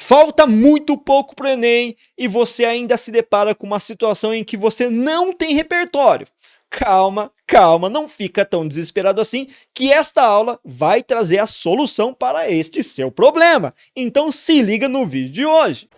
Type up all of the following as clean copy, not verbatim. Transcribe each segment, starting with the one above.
Falta muito pouco para o Enem e você ainda se depara com uma situação em que você não tem repertório. Calma, calma, não fica tão desesperado assim, que esta aula vai trazer a solução para este seu problema. Então se liga no vídeo de hoje.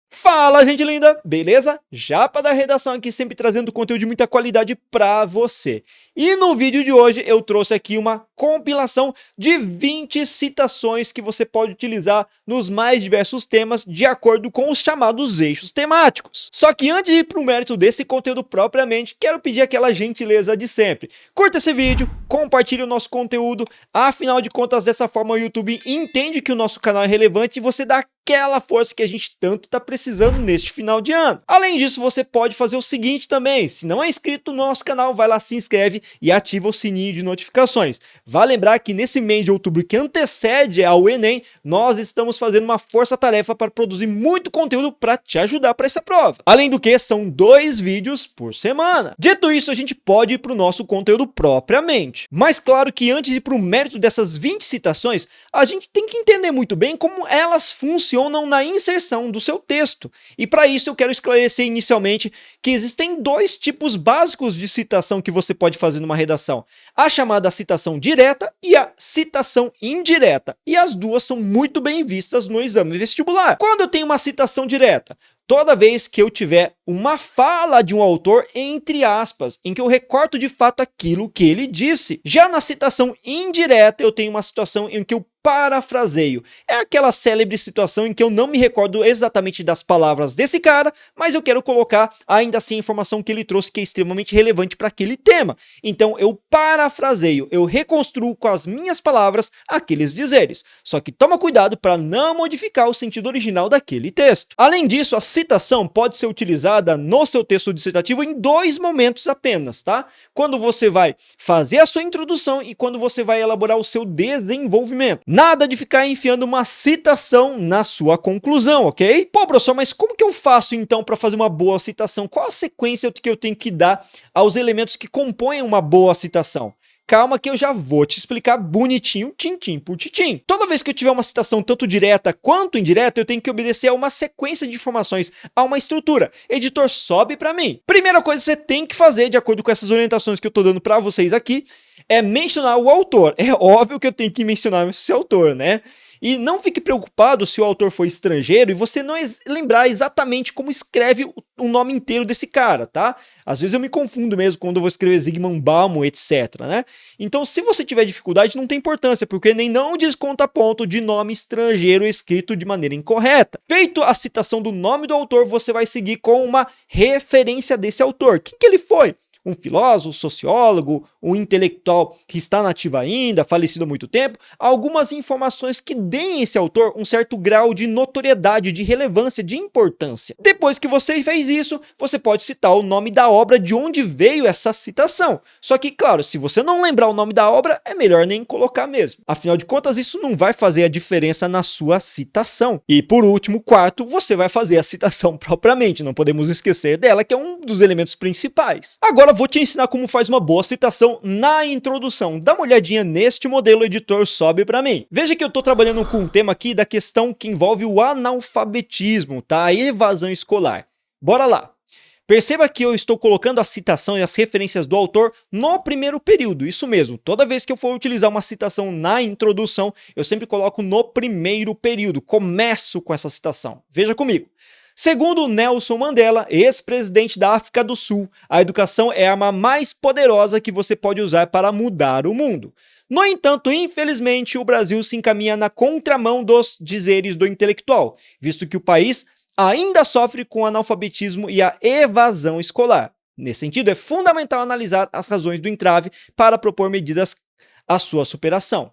Fala, gente linda! Beleza? Japa da redação aqui, sempre trazendo conteúdo de muita qualidade para você. E no vídeo de hoje eu trouxe aqui uma compilação de 20 citações que você pode utilizar nos mais diversos temas de acordo com os chamados eixos temáticos. Só que antes de ir para o mérito desse conteúdo propriamente, quero pedir aquela gentileza de sempre. Curta esse vídeo, compartilhe o nosso conteúdo, afinal de contas dessa forma o YouTube entende que o nosso canal é relevante e você dá aquela força que a gente tanto está precisando neste final de ano. Além disso, você pode fazer o seguinte também, se não é inscrito no nosso canal, vai lá, se inscreve e ativa o sininho de notificações. Vale lembrar que nesse mês de outubro que antecede ao Enem, nós estamos fazendo uma força-tarefa para produzir muito conteúdo para te ajudar para essa prova. Além do que, são 2 vídeos por semana. Dito isso, a gente pode ir para o nosso conteúdo propriamente. Mas claro que antes de ir para o mérito dessas 20 citações, a gente tem que entender muito bem como elas funcionam na inserção do seu texto. E para isso eu quero esclarecer inicialmente que existem 2 tipos básicos de citação que você pode fazer numa redação. A chamada citação direta e a citação indireta. E as duas são muito bem vistas no exame vestibular. Quando eu tenho uma citação direta, toda vez que eu tiver uma fala de um autor, entre aspas, em que eu recorto de fato aquilo que ele disse. Já na citação indireta, eu tenho uma situação em que eu parafraseio. É aquela célebre situação em que eu não me recordo exatamente das palavras desse cara, mas eu quero colocar ainda assim a informação que ele trouxe que é extremamente relevante para aquele tema. Então eu parafraseio, eu reconstruo com as minhas palavras aqueles dizeres. Só que toma cuidado para não modificar o sentido original daquele texto. Além disso, a citação pode ser utilizada no seu texto dissertativo em 2 momentos apenas, tá? Quando você vai fazer a sua introdução e quando você vai elaborar o seu desenvolvimento. Nada de ficar enfiando uma citação na sua conclusão, ok? Pô, professor, mas como que eu faço então para fazer uma boa citação? Qual a sequência que eu tenho que dar aos elementos que compõem uma boa citação? Calma que eu já vou te explicar bonitinho, tintim por tintim. Toda vez que eu tiver uma citação tanto direta quanto indireta, eu tenho que obedecer a uma sequência de informações, a uma estrutura. Editor, sobe para mim. Primeira coisa que você tem que fazer, de acordo com essas orientações que eu tô dando para vocês aqui, é mencionar o autor. É óbvio que eu tenho que mencionar esse autor, né? E não fique preocupado se o autor for estrangeiro e você não lembrar exatamente como escreve o nome inteiro desse cara, tá? Às vezes eu me confundo mesmo quando eu vou escrever Zygmunt Bauman, etc, né? Então, se você tiver dificuldade, não tem importância, porque nem não desconta ponto de nome estrangeiro escrito de maneira incorreta. Feito a citação do nome do autor, você vai seguir com uma referência desse autor. Quem que ele foi? Um filósofo, sociólogo, um intelectual que está nativo ainda, falecido há muito tempo, algumas informações que deem a esse autor um certo grau de notoriedade, de relevância, de importância. Depois que você fez isso, você pode citar o nome da obra de onde veio essa citação. Só que, claro, se você não lembrar o nome da obra, é melhor nem colocar mesmo. Afinal de contas, isso não vai fazer a diferença na sua citação. E por último, quarto, você vai fazer a citação propriamente, não podemos esquecer dela, que é um dos elementos principais. Agora, vou te ensinar como faz uma boa citação na introdução. Dá uma olhadinha neste modelo, editor, sobe para mim. Veja que eu estou trabalhando com um tema aqui da questão que envolve o analfabetismo, tá? A evasão escolar. Bora lá. Perceba que eu estou colocando a citação e as referências do autor no primeiro período, isso mesmo. Toda vez que eu for utilizar uma citação na introdução, eu sempre coloco no primeiro período. Começo com essa citação. Veja comigo. Segundo Nelson Mandela, ex-presidente da África do Sul, a educação é a arma mais poderosa que você pode usar para mudar o mundo. No entanto, infelizmente, o Brasil se encaminha na contramão dos dizeres do intelectual, visto que o país ainda sofre com o analfabetismo e a evasão escolar. Nesse sentido, é fundamental analisar as razões do entrave para propor medidas à sua superação.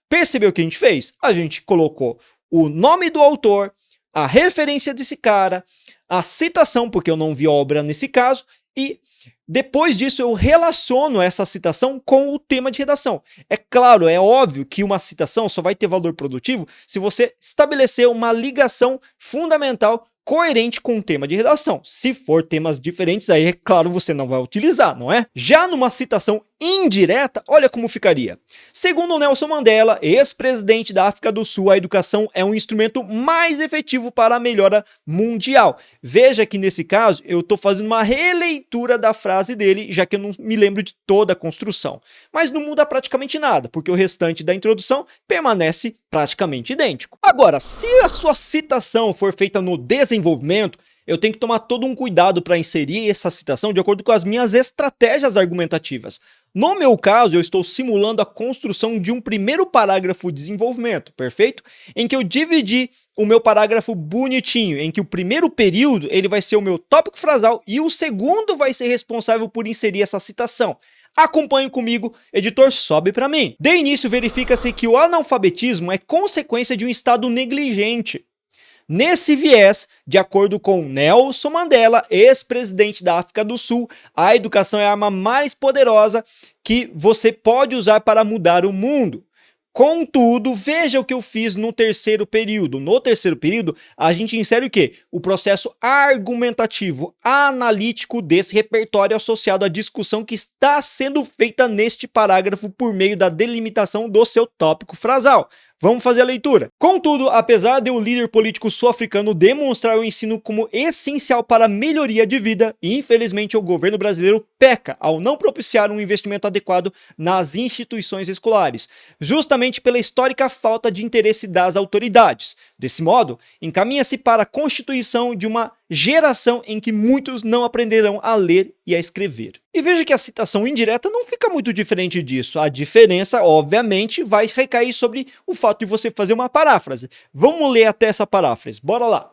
Percebeu o que a gente fez? A gente colocou o nome do autor, a referência desse cara, a citação, porque eu não vi obra nesse caso, e depois disso eu relaciono essa citação com o tema de redação. É claro, é óbvio que uma citação só vai ter valor produtivo se você estabelecer uma ligação fundamental coerente com o tema de redação. Se for temas diferentes, aí é claro, você não vai utilizar, não é? Já numa citação indireta, olha como ficaria. Segundo Nelson Mandela, ex-presidente da África do Sul, a educação é um instrumento mais efetivo para a melhora mundial. Veja que nesse caso, eu estou fazendo uma releitura da frase dele, já que eu não me lembro de toda a construção. Mas não muda praticamente nada, porque o restante da introdução permanece praticamente idêntico. Agora, se a sua citação for feita no desenvolvimento, eu tenho que tomar todo um cuidado para inserir essa citação de acordo com as minhas estratégias argumentativas. No meu caso, eu estou simulando a construção de um primeiro parágrafo de desenvolvimento, perfeito? Em que eu dividi o meu parágrafo bonitinho, em que o primeiro período ele vai ser o meu tópico frasal e o segundo vai ser responsável por inserir essa citação. Acompanhe comigo, editor, sobe para mim. De início, verifica-se que o analfabetismo é consequência de um estado negligente. Nesse viés, de acordo com Nelson Mandela, ex-presidente da África do Sul, a educação é a arma mais poderosa que você pode usar para mudar o mundo. Contudo, veja o que eu fiz no terceiro período. No terceiro período, a gente insere o quê? O processo argumentativo, analítico desse repertório associado à discussão que está sendo feita neste parágrafo por meio da delimitação do seu tópico frasal. Vamos fazer a leitura. Contudo, apesar de o líder político sul-africano demonstrar o ensino como essencial para a melhoria de vida, infelizmente o governo brasileiro peca ao não propiciar um investimento adequado nas instituições escolares, justamente pela histórica falta de interesse das autoridades. Desse modo, encaminha-se para a constituição de uma geração em que muitos não aprenderão a ler e a escrever. E veja que a citação indireta não fica muito diferente disso. A diferença, obviamente, vai recair sobre o fato de você fazer uma paráfrase. Vamos ler até essa paráfrase. Bora lá.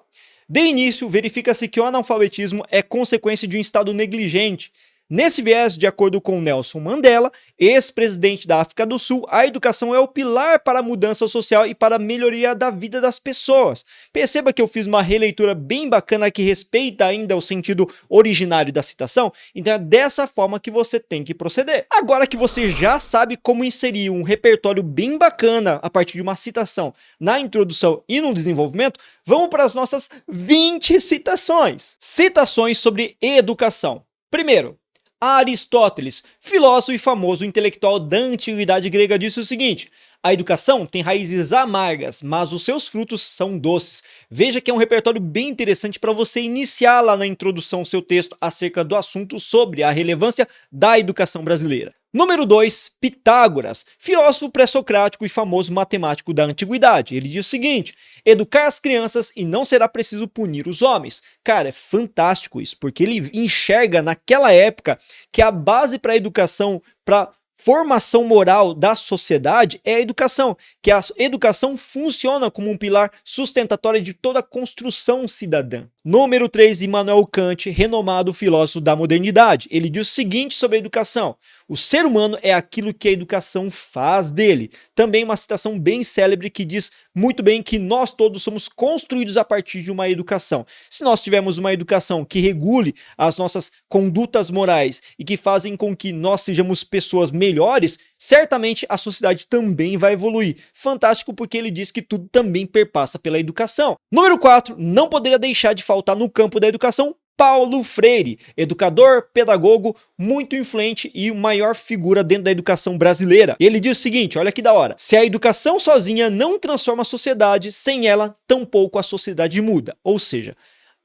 De início, verifica-se que o analfabetismo é consequência de um estado negligente. Nesse viés, de acordo com Nelson Mandela, ex-presidente da África do Sul, a educação é o pilar para a mudança social e para a melhoria da vida das pessoas. Perceba que eu fiz uma releitura bem bacana que respeita ainda o sentido originário da citação, então é dessa forma que você tem que proceder. Agora que você já sabe como inserir um repertório bem bacana a partir de uma citação na introdução e no desenvolvimento, vamos para as nossas 20 citações. Citações sobre educação. Primeiro, Aristóteles, filósofo e famoso intelectual da antiguidade grega, disse o seguinte: a educação tem raízes amargas, mas os seus frutos são doces. Veja que é um repertório bem interessante para você iniciar lá na introdução o seu texto acerca do assunto sobre a relevância da educação brasileira. Número 2, Pitágoras, filósofo pré-socrático e famoso matemático da antiguidade. Ele diz o seguinte: educar as crianças e não será preciso punir os homens. Cara, é fantástico isso, porque ele enxerga naquela época que a base para a educação, para formação moral da sociedade é a educação, que a educação funciona como um pilar sustentatório de toda a construção cidadã. Número 3, Immanuel Kant, renomado filósofo da modernidade. Ele diz o seguinte sobre a educação: o ser humano é aquilo que a educação faz dele. Também uma citação bem célebre que diz muito bem que nós todos somos construídos a partir de uma educação. Se nós tivermos uma educação que regule as nossas condutas morais e que fazem com que nós sejamos pessoas melhores, certamente a sociedade também vai evoluir. Fantástico, porque ele diz que tudo também perpassa pela educação. Número 4, não poderia deixar de faltar no campo da educação Paulo Freire, educador, pedagogo, muito influente e maior figura dentro da educação brasileira. Ele diz o seguinte, olha que da hora: se a educação sozinha não transforma a sociedade, sem ela, tampouco a sociedade muda. Ou seja,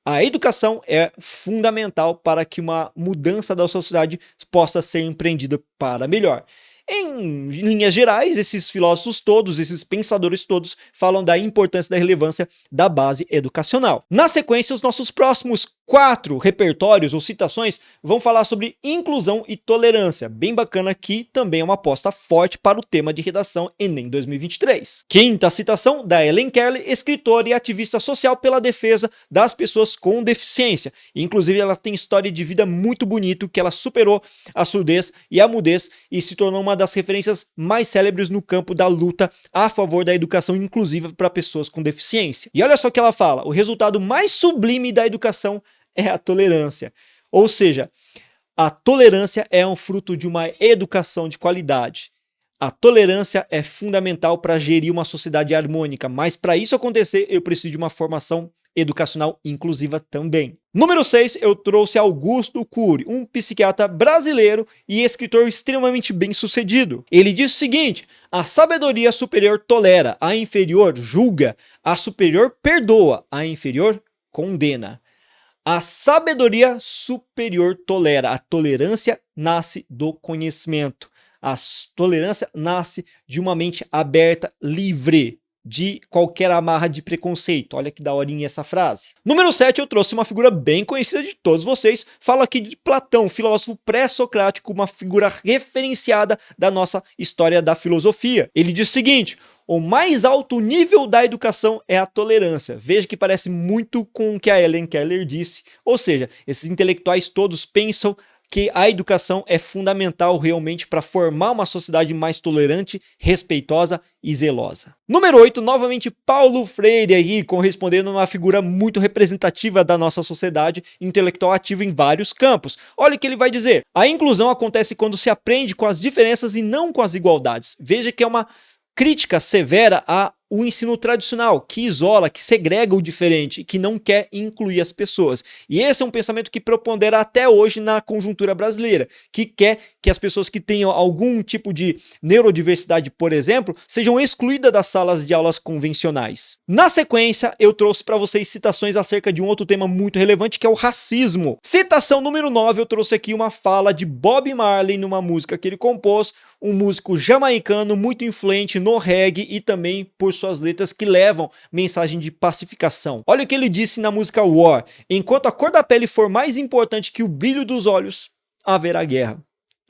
a educação é fundamental para que uma mudança da sociedade possa ser empreendida para melhor. Em linhas gerais, esses filósofos todos, esses pensadores todos, falam da importância da relevância da base educacional. Na sequência, os nossos próximos 4 repertórios ou citações vão falar sobre inclusão e tolerância. Bem bacana, que também é uma aposta forte para o tema de redação Enem 2023. Quinta citação, da Helen Keller, escritora e ativista social pela defesa das pessoas com deficiência. Inclusive, ela tem história de vida muito bonito, que ela superou a surdez e a mudez e se tornou uma das referências mais célebres no campo da luta a favor da educação inclusiva para pessoas com deficiência. E olha só o que ela fala: o resultado mais sublime da educação é a tolerância. Ou seja, a tolerância é um fruto de uma educação de qualidade. A tolerância é fundamental para gerir uma sociedade harmônica, mas para isso acontecer, eu preciso de uma formação educacional inclusiva também. Número 6, eu trouxe Augusto Cury, um psiquiatra brasileiro e escritor extremamente bem-sucedido. Ele diz o seguinte: a sabedoria superior tolera, a inferior julga, a superior perdoa, a inferior condena. A sabedoria superior tolera, a tolerância nasce do conhecimento. A tolerância nasce de uma mente aberta, livre de qualquer amarra de preconceito. Olha que daorinha essa frase. Número 7, eu trouxe uma figura bem conhecida de todos vocês. Falo aqui de Platão, filósofo pré-socrático, uma figura referenciada da nossa história da filosofia. Ele diz o seguinte: o mais alto nível da educação é a tolerância. Veja que parece muito com o que a Helen Keller disse. Ou seja, esses intelectuais todos pensam que a educação é fundamental realmente para formar uma sociedade mais tolerante, respeitosa e zelosa. Número 8, novamente Paulo Freire aí, correspondendo a uma figura muito representativa da nossa sociedade, intelectual ativo em vários campos. Olha o que ele vai dizer: a inclusão acontece quando se aprende com as diferenças e não com as igualdades. Veja que é uma crítica severa ao ensino tradicional, que isola, que segrega o diferente, que não quer incluir as pessoas. E esse é um pensamento que prepondera até hoje na conjuntura brasileira, que quer que as pessoas que tenham algum tipo de neurodiversidade, por exemplo, sejam excluídas das salas de aulas convencionais. Na sequência, eu trouxe para vocês citações acerca de um outro tema muito relevante, que é o racismo. Citação número 9, eu trouxe aqui uma fala de Bob Marley numa música que ele compôs, um músico jamaicano muito influente no reggae e também por suas letras que levam mensagem de pacificação. Olha o que ele disse na música War: enquanto a cor da pele for mais importante que o brilho dos olhos, haverá guerra.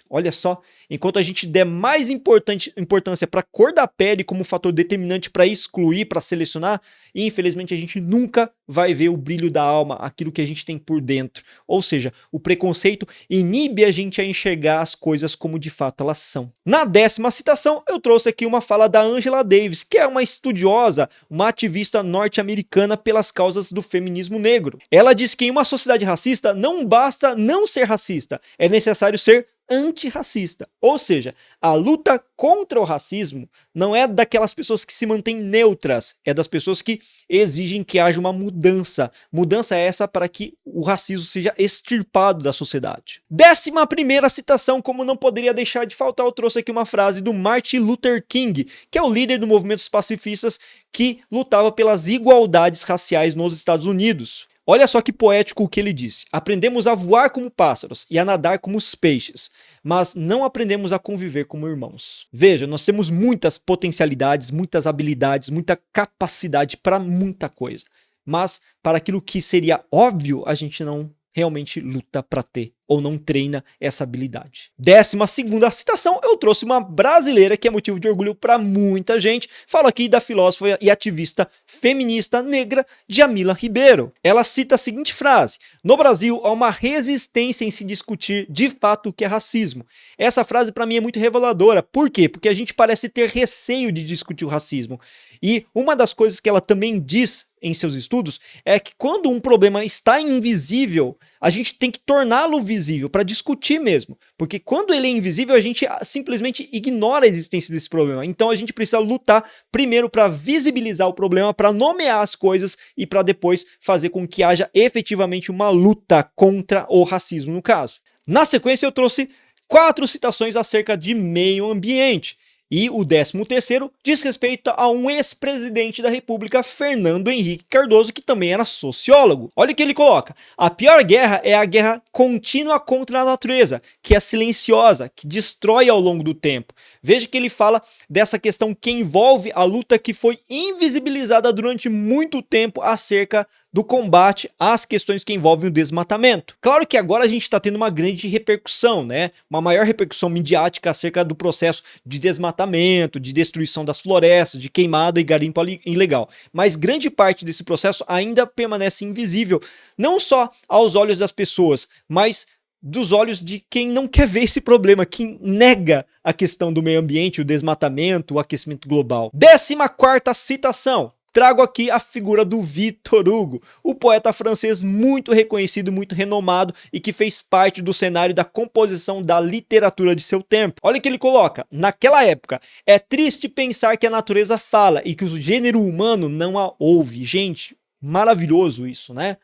Olha só, enquanto a gente der mais importância para a cor da pele como fator determinante para excluir, para selecionar, infelizmente a gente nunca vai ver o brilho da alma, aquilo que a gente tem por dentro. Ou seja, o preconceito inibe a gente a enxergar as coisas como de fato elas são. Na 10ª citação, eu trouxe aqui uma fala da Angela Davis, que é uma estudiosa, uma ativista norte-americana pelas causas do feminismo negro. Ela diz que em uma sociedade racista não basta não ser racista, é necessário ser antirracista. Ou seja, a luta contra o racismo não é daquelas pessoas que se mantêm neutras, é das pessoas que exigem que haja uma mudança. Mudança essa para que o racismo seja extirpado da sociedade. 11ª citação, como não poderia deixar de faltar, eu trouxe aqui uma frase do Martin Luther King, que é o líder do movimento dos pacifistas que lutava pelas igualdades raciais nos Estados Unidos. Olha só que poético o que ele disse: aprendemos a voar como pássaros e a nadar como os peixes, mas não aprendemos a conviver como irmãos. Veja, nós temos muitas potencialidades, muitas habilidades, muita capacidade para muita coisa, mas para aquilo que seria óbvio, a gente não realmente luta para ter ou não treina essa habilidade. 12ª citação, eu trouxe uma brasileira que é motivo de orgulho para muita gente. Falo aqui da filósofa e ativista feminista negra Djamila Ribeiro. Ela cita a seguinte frase: no Brasil há uma resistência em se discutir de fato o que é racismo. Essa frase para mim é muito reveladora. Por quê? Porque a gente parece ter receio de discutir o racismo. E uma das coisas que ela também diz em seus estudos é que quando um problema está invisível, a gente tem que torná-lo visível para discutir mesmo, porque quando ele é invisível a gente simplesmente ignora a existência desse problema. Então a gente precisa lutar primeiro para visibilizar o problema, para nomear as coisas e para depois fazer com que haja efetivamente uma luta contra o racismo no caso. Na sequência eu trouxe 4 citações acerca de meio ambiente. E o 13º diz respeito a um ex-presidente da República, Fernando Henrique Cardoso, que também era sociólogo. Olha o que ele coloca: a pior guerra é a guerra contínua contra a natureza, que é silenciosa, que destrói ao longo do tempo. Veja que ele fala dessa questão que envolve a luta que foi invisibilizada durante muito tempo acerca do combate às questões que envolvem o desmatamento. Claro que agora a gente está tendo uma grande repercussão, né? Uma maior repercussão midiática acerca do processo de desmatamento, de destruição das florestas, de queimada e garimpo ilegal. Mas grande parte desse processo ainda permanece invisível, não só aos olhos das pessoas, mas dos olhos de quem não quer ver esse problema, quem nega a questão do meio ambiente, o desmatamento, o aquecimento global. 14ª citação. Trago aqui a figura do Victor Hugo, o poeta francês muito reconhecido, muito renomado e que fez parte do cenário da composição da literatura de seu tempo. Olha o que ele coloca: naquela época, é triste pensar que a natureza fala e que o gênero humano não a ouve. Gente, maravilhoso isso, né?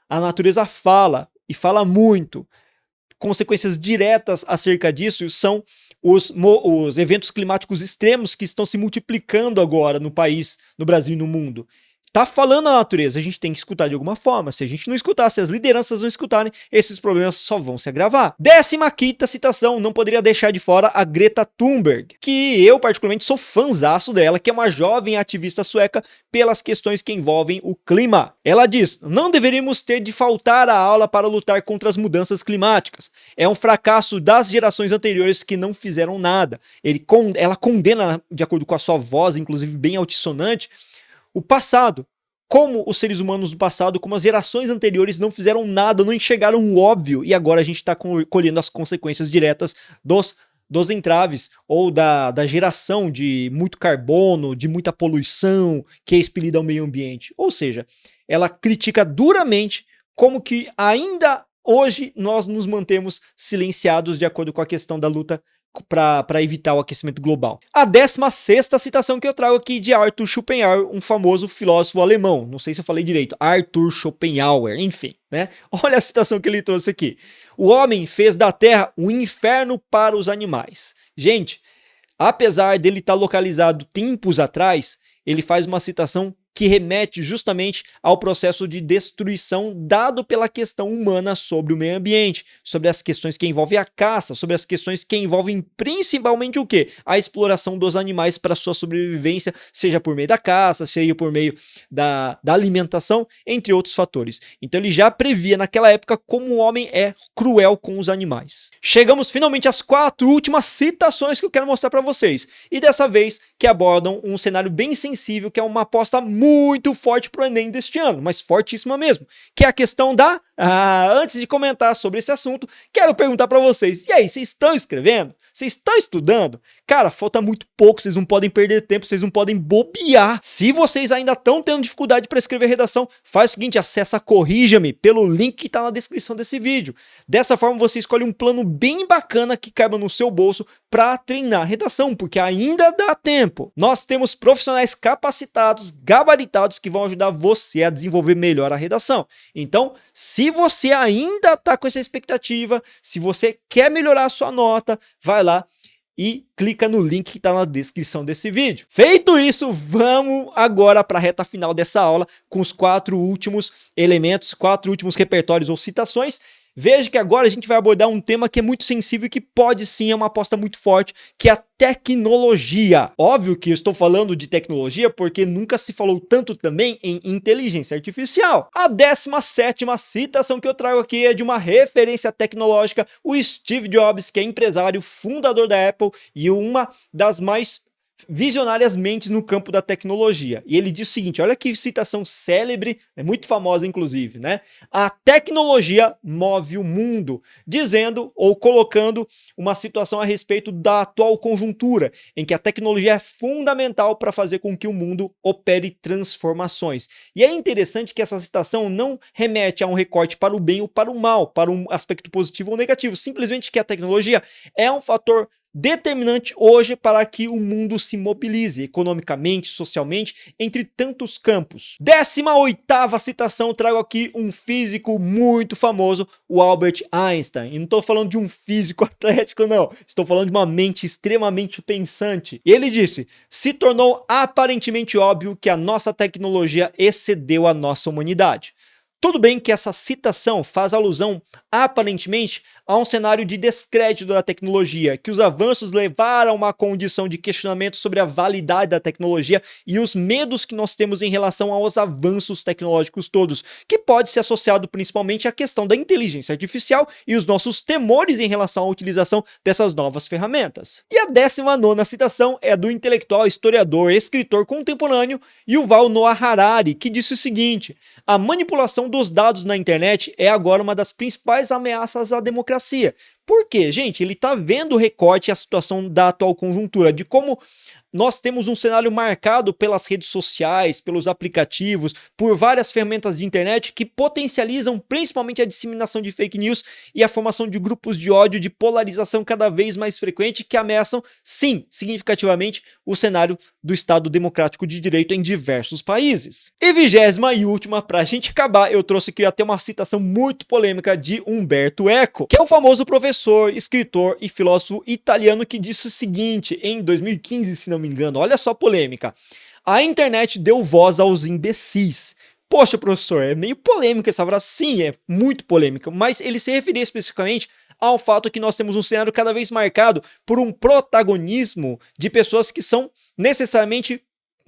A natureza fala, e fala muito. Consequências diretas acerca disso são os eventos climáticos extremos que estão se multiplicando agora no país, no Brasil e no mundo. Tá falando a natureza, a gente tem que escutar de alguma forma. Se a gente não escutar, se as lideranças não escutarem, esses problemas só vão se agravar. 15ª citação, não poderia deixar de fora a Greta Thunberg, que eu particularmente sou fãzaço dela, que é uma jovem ativista sueca pelas questões que envolvem o clima. Ela diz: não deveríamos ter de faltar a aula para lutar contra as mudanças climáticas. É um fracasso das gerações anteriores que não fizeram nada. Ela condena, de acordo com a sua voz, inclusive bem altissonante, o passado, como os seres humanos do passado, como as gerações anteriores não fizeram nada, não enxergaram o óbvio, e agora a gente está colhendo as consequências diretas dos entraves ou da geração de muito carbono, de muita poluição que é expelida ao meio ambiente. Ou seja, ela critica duramente como que ainda hoje nós nos mantemos silenciados de acordo com a questão da luta para evitar o aquecimento global. A 16ª citação que eu trago aqui de Arthur Schopenhauer, um famoso filósofo alemão. Não sei se eu falei direito. Arthur Schopenhauer, enfim, né? Olha a citação que ele trouxe aqui. O homem fez da terra um inferno para os animais. Gente, apesar dele estar localizado tempos atrás, ele faz uma citação que remete justamente ao processo de destruição dado pela questão humana sobre o meio ambiente, sobre as questões que envolvem a caça, sobre as questões que envolvem principalmente o quê? A exploração dos animais para sua sobrevivência, seja por meio da caça, seja por meio da alimentação, entre outros fatores. Então ele já previa naquela época como o homem é cruel com os animais. Chegamos finalmente às 4 últimas citações que eu quero mostrar para vocês, e dessa vez que abordam um cenário bem sensível, que é uma aposta muito forte pro Enem deste ano, mas fortíssima mesmo, que é a questão da... antes de comentar sobre esse assunto, quero perguntar para vocês, e aí, vocês estão escrevendo? Vocês estão estudando? Cara, falta muito pouco, vocês não podem perder tempo, vocês não podem bobear. Se vocês ainda estão tendo dificuldade para escrever redação, faz o seguinte, acessa Corrija-me pelo link que está na descrição desse vídeo. Dessa forma você escolhe um plano bem bacana que caiba no seu bolso para treinar redação, porque ainda dá tempo. Nós temos profissionais capacitados, gabaritados, que vão ajudar você a desenvolver melhor a redação. Então, se você ainda está com essa expectativa, se você quer melhorar a sua nota, vai lá e clica no link que está na descrição desse vídeo. Feito isso, vamos agora para a reta final dessa aula com os 4 últimos elementos, 4 últimos repertórios ou citações. Veja que agora a gente vai abordar um tema que é muito sensível e que pode sim, é uma aposta muito forte, que é a tecnologia. Óbvio que eu estou falando de tecnologia porque nunca se falou tanto também em inteligência artificial. A 17ª citação que eu trago aqui é de uma referência tecnológica, o Steve Jobs, que é empresário, fundador da Apple e uma das mais visionárias mentes no campo da tecnologia. E ele diz o seguinte, olha que citação célebre, é muito famosa inclusive, né? A tecnologia move o mundo, dizendo ou colocando uma situação a respeito da atual conjuntura, em que a tecnologia é fundamental para fazer com que o mundo opere transformações. E é interessante que essa citação não remete a um recorte para o bem ou para o mal, para um aspecto positivo ou negativo, simplesmente que a tecnologia é um fator determinante hoje para que o mundo se mobilize economicamente, socialmente, entre tantos campos. 18ª citação, trago aqui um físico muito famoso, o Albert Einstein. E não estou falando de um físico atlético, não. Estou falando de uma mente extremamente pensante. E ele disse, se tornou aparentemente óbvio que a nossa tecnologia excedeu a nossa humanidade. Tudo bem que essa citação faz alusão, aparentemente, a um cenário de descrédito da tecnologia, que os avanços levaram a uma condição de questionamento sobre a validade da tecnologia e os medos que nós temos em relação aos avanços tecnológicos todos, que pode ser associado principalmente à questão da inteligência artificial e os nossos temores em relação à utilização dessas novas ferramentas. E a 19ª citação é do intelectual, historiador, escritor contemporâneo Yuval Noah Harari, que disse o seguinte, a manipulação dos dados na internet é agora uma das principais ameaças à democracia, Por quê? Gente, ele tá vendo o recorte e a situação da atual conjuntura, de como nós temos um cenário marcado pelas redes sociais, pelos aplicativos, por várias ferramentas de internet que potencializam principalmente a disseminação de fake news e a formação de grupos de ódio, de polarização cada vez mais frequente que ameaçam, sim, significativamente o cenário do Estado Democrático de Direito em diversos países. E 20ª e última, pra gente acabar, eu trouxe aqui até uma citação muito polêmica de Umberto Eco, que é o famoso professor, escritor e filósofo italiano que disse o seguinte em 2015, se não me engano, olha só a polêmica. A internet deu voz aos imbecis. Poxa, professor, é meio polêmica essa frase. Sim, é muito polêmica, mas ele se referia especificamente ao fato que nós temos um cenário cada vez marcado por um protagonismo de pessoas que são necessariamente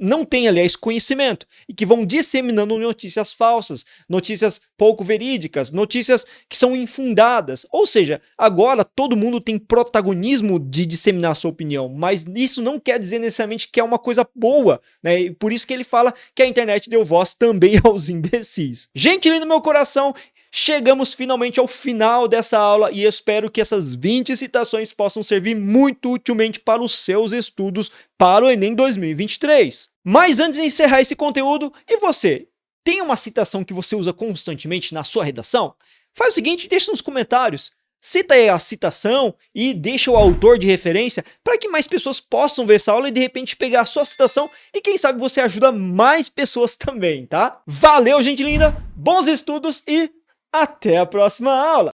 não têm, aliás, conhecimento e que vão disseminando notícias falsas, notícias pouco verídicas, notícias que são infundadas. Ou seja, agora todo mundo tem protagonismo de disseminar sua opinião, mas isso não quer dizer necessariamente que é uma coisa boa, né? E por isso que ele fala que a internet deu voz também aos imbecis. Gente linda do meu coração, chegamos finalmente ao final dessa aula e espero que essas 20 citações possam servir muito utilmente para os seus estudos para o Enem 2023. Mas antes de encerrar esse conteúdo, e você? Tem uma citação que você usa constantemente na sua redação? Faz o seguinte, deixa nos comentários. Cita aí a citação e deixa o autor de referência para que mais pessoas possam ver essa aula e de repente pegar a sua citação e quem sabe você ajuda mais pessoas também, tá? Valeu, gente linda, bons estudos e até a próxima aula!